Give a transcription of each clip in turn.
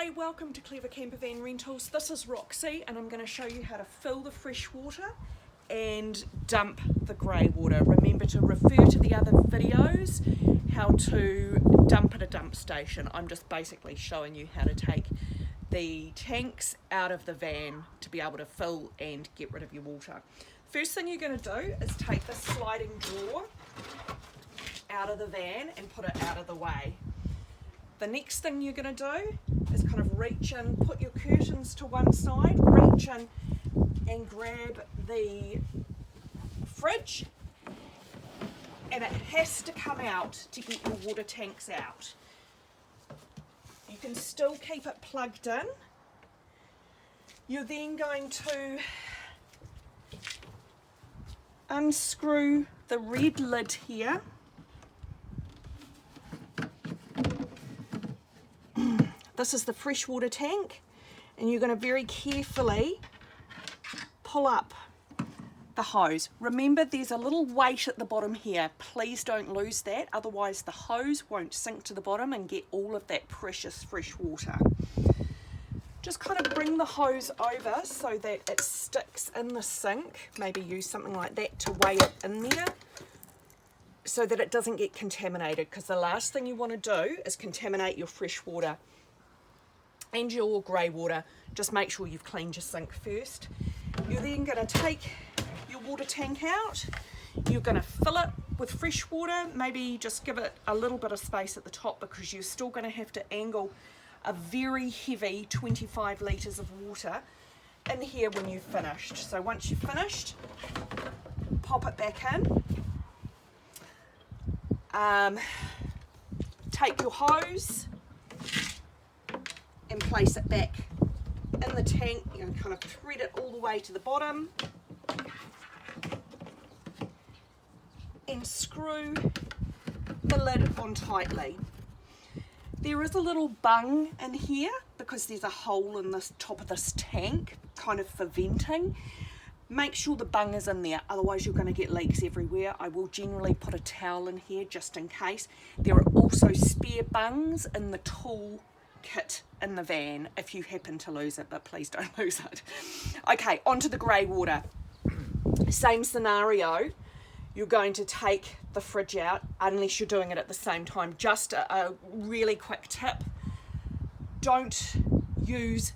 Hi, welcome to Clever Campervan Rentals. This is Roxy and I'm going to show you how to fill the fresh water and dump the grey water. Remember to refer to the other videos how to dump at a dump station. I'm just basically showing you how to take the tanks out of the van to be able to fill and get rid of your water. First thing you're going to do is take the sliding door out of the van and put it out of the way. The next thing you're going to do is kind of reach in, put your curtains to one side, reach in and grab the fridge, and it has to come out to get your water tanks out. You can still keep it plugged in. You're then going to unscrew the red lid here. This is the freshwater tank, and you're going to very carefully pull up the hose. Remember, there's a little weight at the bottom here. Please don't lose that, otherwise the hose won't sink to the bottom and get all of that precious fresh water. Just kind of bring the hose over so that it sticks in the sink. Maybe use something like that to weigh it in there so that it doesn't get contaminated, because the last thing you want to do is contaminate your fresh water and your grey water. Just make sure you've cleaned your sink first. You're then going to take your water tank out. You're going to fill it with fresh water. Maybe just give it a little bit of space at the top, because you're still going to have to angle a very heavy 25 litres of water in here when you've finished. So once you've finished, pop it back in. Take your hose and place it back in the tank. You're going to kind of thread it all the way to the bottom and screw the lid on tightly. There is a little bung in here because there's a hole in the top of this tank, kind of for venting. Make sure the bung is in there, otherwise you're going to get leaks everywhere. I will generally put a towel in here just in case. There are also spare bungs in the tool kit in the van if you happen to lose it, but please don't lose it. Okay, onto the grey water. Same scenario. You're going to take the fridge out, unless you're doing it at the same time. Just a really quick tip: don't use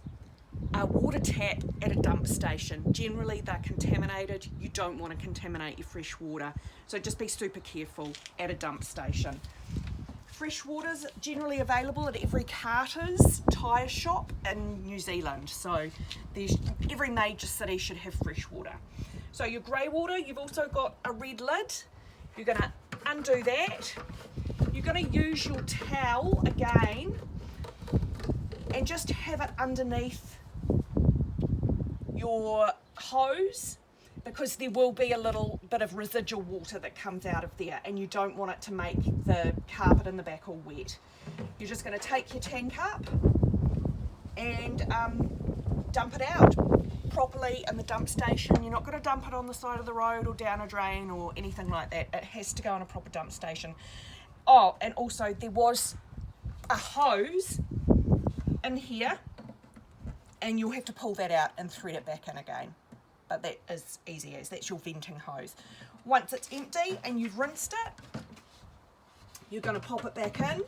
a water tap at a dump station. Generally they're contaminated. You don't want to contaminate your fresh water, so just be super careful at a dump station. Fresh water's generally available at every Carter's tyre shop in New Zealand, so every major city should have fresh water. So your grey water, you've also got a red lid. You're going to undo that. You're going to use your towel again and just have it underneath your hose, because there will be a little bit of residual water that comes out of there, and you don't want it to make the carpet in the back all wet. You're just going to take your tank up and dump it out properly in the dump station. You're not going to dump it on the side of the road or down a drain or anything like that. It has to go in a proper dump station. Oh, and also there was a hose in here, and you'll have to pull that out and thread it back in again. But that is easy as that's your venting hose. Once it's empty and you've rinsed it, you're going to pop it back in.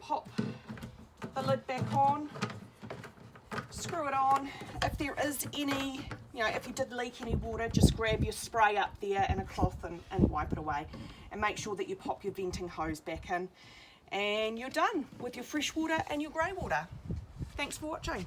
Pop the lid back on. Screw it on. If there is any, if you did leak any water, just grab your spray up there and a cloth and wipe it away. And make sure that you pop your venting hose back in. And you're done with your fresh water and your grey water. Thanks for watching.